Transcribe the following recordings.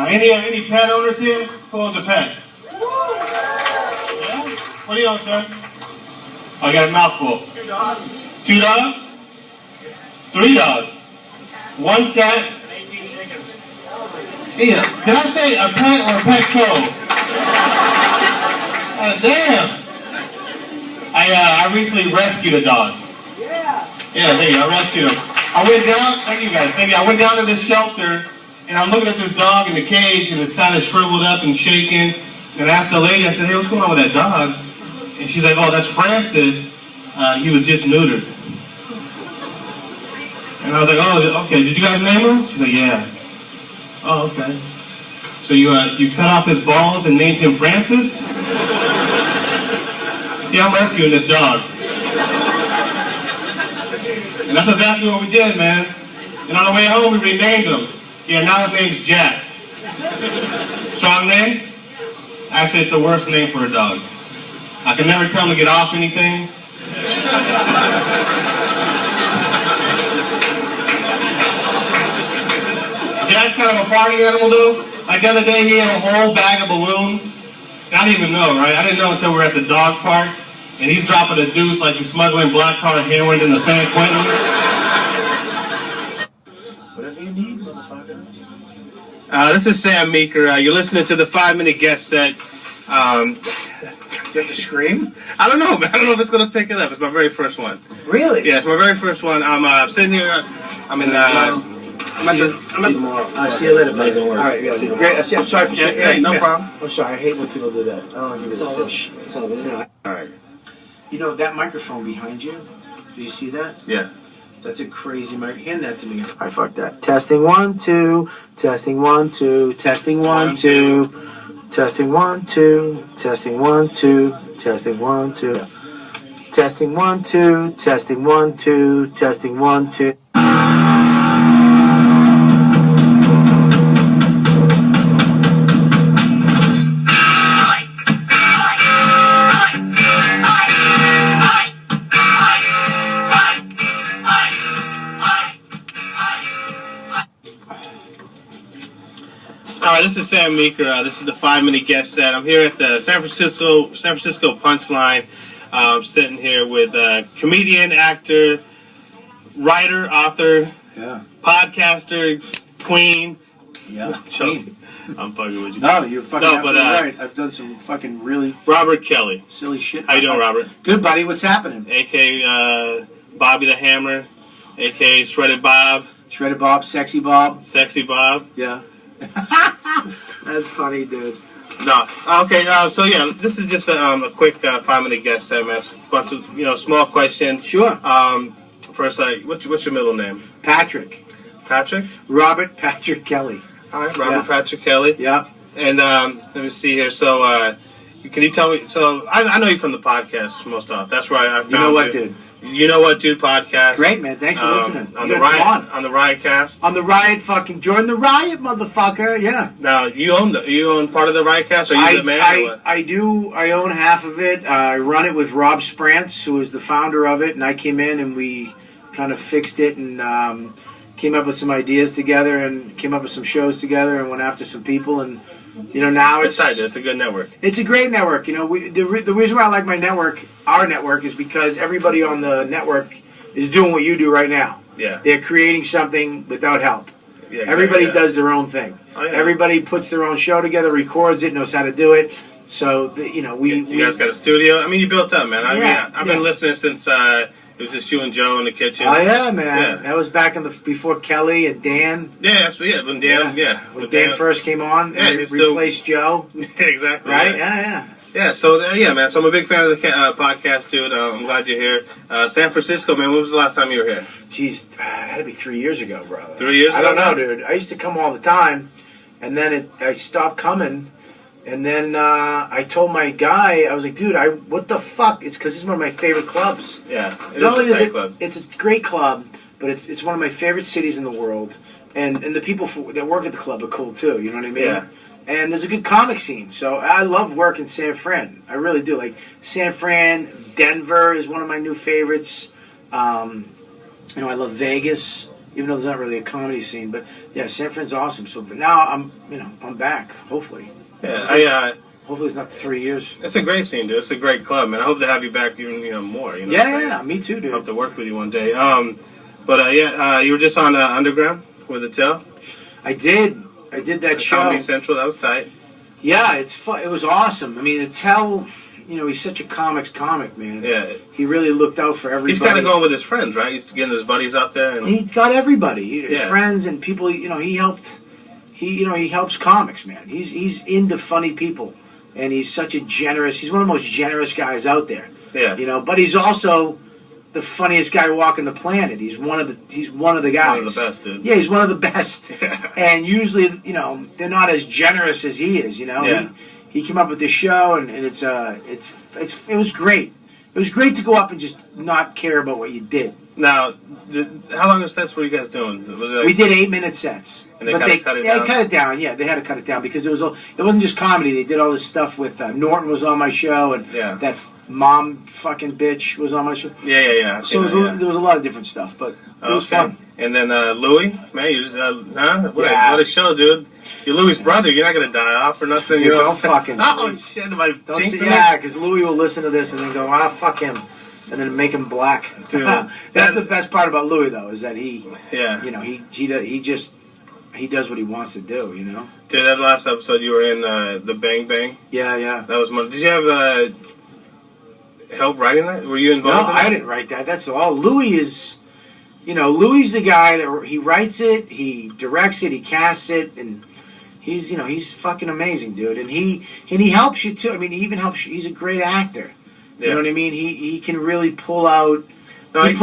Any pet owners here? Who owns a pet? Yeah? What do you own, sir? Oh, I got a mouthful. 2 dogs. 2 dogs? 3 dogs? 1 cat? 18 chickens. Yeah. Did I say a pet or a pet co? Damn. I recently rescued a dog. Yeah. Yeah, there you go. I rescued him. I went down. Thank you guys. Thank you. I went down to this shelter. And I'm looking at this dog in the cage, and it's kind of shriveled up and shaking. And I asked the lady, I said, hey, what's going on with that dog? And she's like, oh, that's Francis. He was just neutered. And I was like, oh, okay. Did you guys name him? She's like, yeah. Oh, okay. So you cut off his balls and named him Francis? Yeah, I'm rescuing this dog. And that's exactly what we did, man. And on the way home, we renamed him. Yeah, now his name's Jack. Strong name? Actually, it's the worst name for a dog. I can never tell him to get off anything. Jack's kind of a party animal, though. Like the other day, he had a whole bag of balloons. And I didn't even know, right? I didn't know until we were at the dog park. And he's dropping a deuce like he's smuggling black tar heroin into San Quentin. Whatever you need, motherfucker. This is Sam Meeker. You're listening to the 5-minute guest set. You have to scream? I don't know, man. I don't know if it's going to pick it up. It's my very first one. Really? Yeah, it's my very first one. I'm sitting here. I'm in... See you later, buddy. All right, yeah, great. I'm sorry for shit. Yeah, no problem. I'm sorry. I hate when people do that. I don't want to give you the fish. It's all good. All right. You know that microphone behind you? Do you see that? Yeah. That's a crazy mic. Hand that to me. All right, fuck that. Testing 1, 2. Testing 1, 2. Testing 1, 2. Testing 1, 2. Testing 1, 2. Testing 1, 2. Testing 1, 2. Testing 1, 2. Testing 1, 2. This is Sam Meeker. This is the 5-minute guest set. I'm here at the San Francisco Punchline. Sitting here with comedian, actor, writer, author, podcaster, queen. Yeah, queen. I'm fucking with you. No, you're fucking right. I've done some fucking really Robert Kelly. Silly shit. How you doing, Robert? Good, buddy. What's happening? A.K.A. Bobby the Hammer. A.K.A. Shredded Bob. Shredded Bob, Sexy Bob. Sexy Bob. Yeah. That's funny, dude. No. Okay. So yeah, this is just a quick 5-minute guest set, man. It's a bunch of small questions. Sure. First, what's your middle name? Patrick. Patrick. Robert Patrick Kelly. All right, Robert Patrick Kelly. Yeah. And let me see here. So, can you tell me? So, I know you from the podcast most often. That's where I found you. You know what, dude? You Know What, Dude podcast. Great, man. Thanks for listening. On the Riotcast. On the Riot, fucking join the Riot, motherfucker. Yeah. Now you own part of the Riotcast, or you the man? I do. I own half of it. I run it with Rob Sprantz, who is the founder of it, and I came in and we kind of fixed it and came up with some ideas together and came up with some shows together and went after some people and. Now it's a good network. It's a great network. The reason why I like my network, our network, is because everybody on the network is doing what you do right now. Yeah. They're creating something without help. Yeah, exactly, everybody does their own thing. Oh, yeah. Everybody puts their own show together, records it, knows how to do it. So, You guys got a studio? I mean, you built up, man. I've been listening since it was just you and Joe in the kitchen. Oh, yeah, man. Yeah. That was back before Kelly and Dan. Yeah, when Dan, When Dan first came on, replaced Joe. Exactly. Right? Yeah. Yeah, so, man. So I'm a big fan of the podcast, dude. I'm glad you're here. San Francisco, man, when was the last time you were here? Jeez, it had to be 3 years ago, brother. 3 years ago? I don't know, dude. I used to come all the time, and then I stopped coming, and then I told my guy, I was like, dude, what the fuck? It's because it's one of my favorite clubs. Yeah, it is a tight club. It's a great club, but it's one of my favorite cities in the world, and the people that work at the club are cool, too, you know what I mean? Yeah. And there's a good comic scene, so I love working San Fran. I really do. Like San Fran, Denver is one of my new favorites. I love Vegas. even though there's not really a comedy scene. But yeah, San Fran's awesome. So but now I'm back. Hopefully. Yeah, hopefully it's not 3 years. It's a great scene, dude. It's a great club, man. I hope to have you back even more. You know. Yeah, me too, dude. Hope to work with you one day. You were just on Underground with Attell. I did that show. Comedy Central. That was tight. Yeah, it's fun. It was awesome. I mean, Attell, he's such a comic, man. Yeah. He really looked out for everybody. He's kind of going with his friends, right? He's getting his buddies out there. And he got everybody, his friends and people. He helped. He helps comics, man. He's into funny people, and he's such a generous. He's one of the most generous guys out there. Yeah. But he's also the funniest guy walking the planet. He's one of the guys. He's one of the best, dude. Yeah, he's one of the best. And usually, they're not as generous as he is. Yeah. He came up with this show, and it was great. It was great to go up and just not care about what you did. Now, how long of sets were you guys doing? Was it we did 8-minute sets. And they cut it down? Yeah, cut it down. Yeah, they had to cut it down because it wasn't just comedy. They did all this stuff with Norton was on my show, and that mom fucking bitch was on my show. Yeah. So there was a lot of different stuff, but it was fun. And then Louis, man, you was, what a show, dude. You're Louis' brother. You're not gonna die off or nothing. Dude, don't fucking. Oh shit! Am I jinxing yeah, because Louis will listen to this and then go, fuck him, and then make him black. Dude, that's the best part about Louis, though, is that he does what he wants to do. Dude, that last episode you were in the Bang Bang. Yeah. That was one. Did you have help writing that? Were you involved? No, in that? I didn't write that. That's all. Louis is. Louis the guy that he writes it, he directs it, he casts it, and he's fucking amazing, dude. And he helps you too. I mean, he even helps you. He's a great actor. You know what I mean? He can really pull out. No, he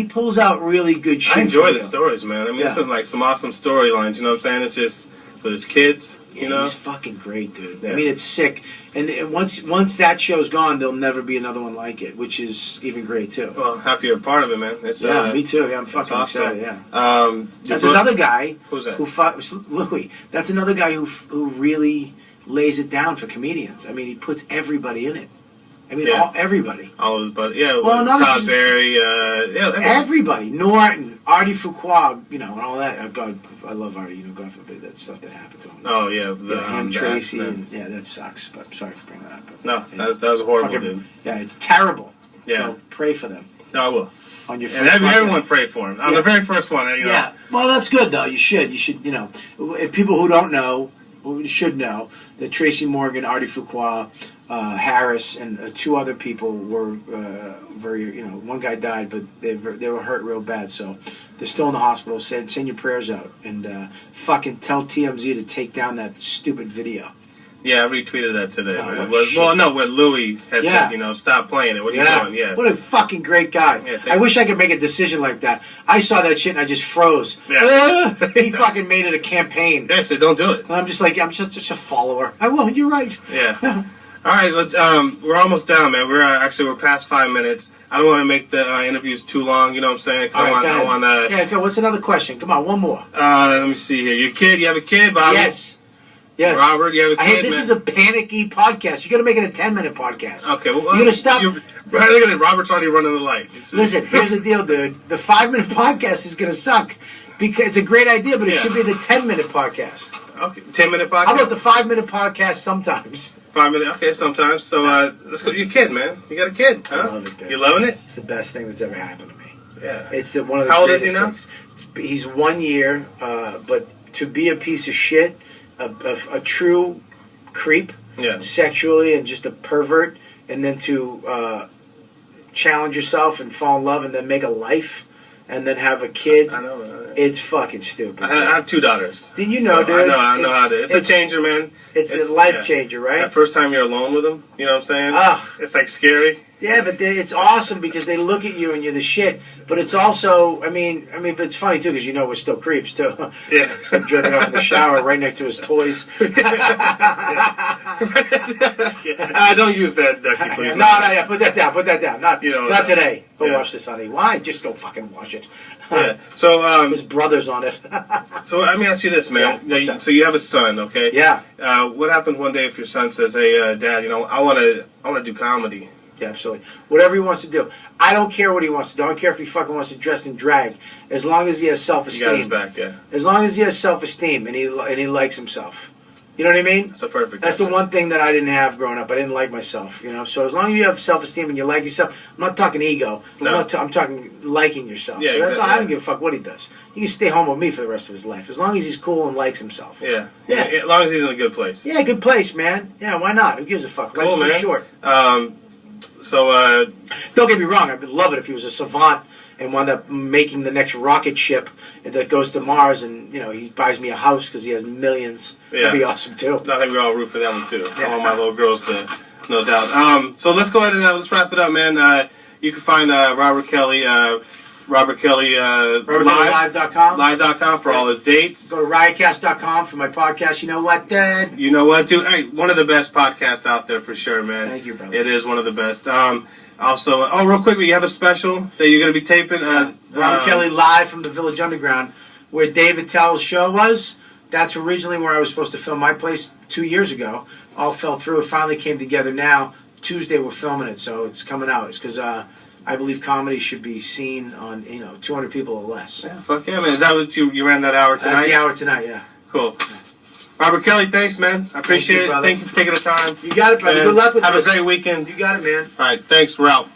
pulls out really good shit. I enjoy the stories, man. I mean, this is like some awesome storylines. You know what I'm saying? It's just with his kids. He's fucking great, dude. Yeah. I mean, it's sick. And once that show's gone, there'll never be another one like it, which is even great too. Well, happy you're a part of it, man. It's me too. Yeah, I'm fucking awesome. excited. Yeah. That's another guy. Who's that? Who fought Louis. That's another guy who really lays it down for comedians. I mean, he puts everybody in it. I mean, everybody. All of his buddies. Yeah, well, Todd Berry. Everybody. Norton, Artie Fuqua, and all that. God, I love Artie. God forbid that stuff that happened to him. Oh, yeah. Him, Tracy, and that sucks. But I'm sorry for bringing that up. But, no, that was horrible, dude. Yeah, it's terrible. Yeah. So pray for them. No, I will. On your and everyone pray for him. On the very first one, Yeah. Well, that's good, though. You should, if people who don't know, who should know, that Tracy Morgan, Artie Fuqua, Harris, and 2 other people were very, one guy died, but they were hurt real bad, so they're still in the hospital. Send your prayers out, and fucking tell TMZ to take down that stupid video. Yeah, I retweeted that today, man. Where Louis had said, stop playing it. What are you doing? Yeah. What a fucking great guy. Yeah, I wish I could make a decision like that. I saw that shit and I just froze. Yeah. He fucking made it a campaign. Yeah, so don't do it. And I'm just like, I'm just a follower. I will, you're right. Yeah. All right, we're almost down, man. We're past 5 minutes. I don't want to make the interviews too long. You know what I'm saying? I want. Yeah. What's another question? Come on, one more. Let me see here. You have a kid, Bobby? Yes. Robert, you have a kid. This is a panicky podcast. You got to make it a 10-minute podcast. Okay, well, you're gonna stop. Look at it. Robert's already running the light. Listen, here's the deal, dude. The 5-minute podcast is gonna suck because it's a great idea, but it should be the 10-minute podcast. Okay, 10-minute podcast. How about the 5-minute podcast sometimes? 5 minutes, okay, sometimes. So let's go. You're a kid, man. You got a kid, huh? I love it, dude. You loving it? It's the best thing that's ever happened to me. Yeah. It's one of the How old is he now? Things. He's 1 year, but to be a piece of shit, a true creep, sexually, and just a pervert, and then to challenge yourself and fall in love, and then make a life, and then have a kid. I know. It's fucking stupid. I have 2 daughters. Didn't you know, dude? I know how to. It's a changer, man. It's a life changer, right? That first time you're alone with them, you know what I'm saying? It's like scary. Yeah, but it's awesome because they look at you and you're the shit. But it's also, I mean, but it's funny too because we're still creeps too. Yeah, I'm jerking off in the shower right next to his toys. Don't use that, Ducky, please. No, yeah, put that down. Not today. Go wash this, honey. Why? Just go fucking wash it. Yeah. So his brother's on it. So let me ask you this, man. Yeah, so you have a son, okay? Yeah. What happens one day if your son says, "Hey, Dad, I want to do comedy"? Yeah, absolutely. Whatever he wants to do. I don't care what he wants to do. I don't care if he fucking wants to dress in drag. As long as he has self-esteem. You got his back, yeah. As long as he has self-esteem and he likes himself. You know what I mean? That's a perfect That's answer. the one thing that I didn't have growing up. I didn't like myself, you know. So as long as you have self-esteem and you like yourself, I'm not talking ego. No. I'm talking liking yourself. Yeah, so that's exactly, all. I don't give a fuck what he does. He can stay home with me for the rest of his life as long as he's cool and likes himself. Yeah. Yeah. As long as he's in a good place. Yeah, good place, man. Yeah, why not? Who gives a fuck? Cool, Life's too man. short. So, Don't get me wrong. I'd love it if he was a savant and wound up making the next rocket ship that goes to Mars, and you know he buys me a house because he has millions. Yeah. That'd be awesome too. I think we all root for that one too. Yeah. I want my little girls to, no doubt. So let's go ahead and let's wrap it up, man. You can find Robert Kelly RobertKellyLive.com. live.com for all his dates. Go to riotcast.com for my podcast. You know what, Dad? You know what, dude? Hey, one of the best podcasts out there for sure, man. Thank you, brother. It is one of the best. Also, real quick, you have a special that you're going to be taping. Robert Kelly live from the Village Underground, where David Towell's show was. That's originally where I was supposed to film my place 2 years ago. All fell through. It finally came together now. Tuesday we're filming it, so it's coming out. It's because I believe comedy should be seen on 200 people or less. Yeah, fuck yeah, man. Is that what you ran that hour tonight? The hour tonight, yeah. Cool. Robert Kelly, thanks, man. I appreciate it. brother. Thank you for taking the time. You got it, brother. And Good luck with have this. a great weekend. You got it, man. All right, thanks. We're out.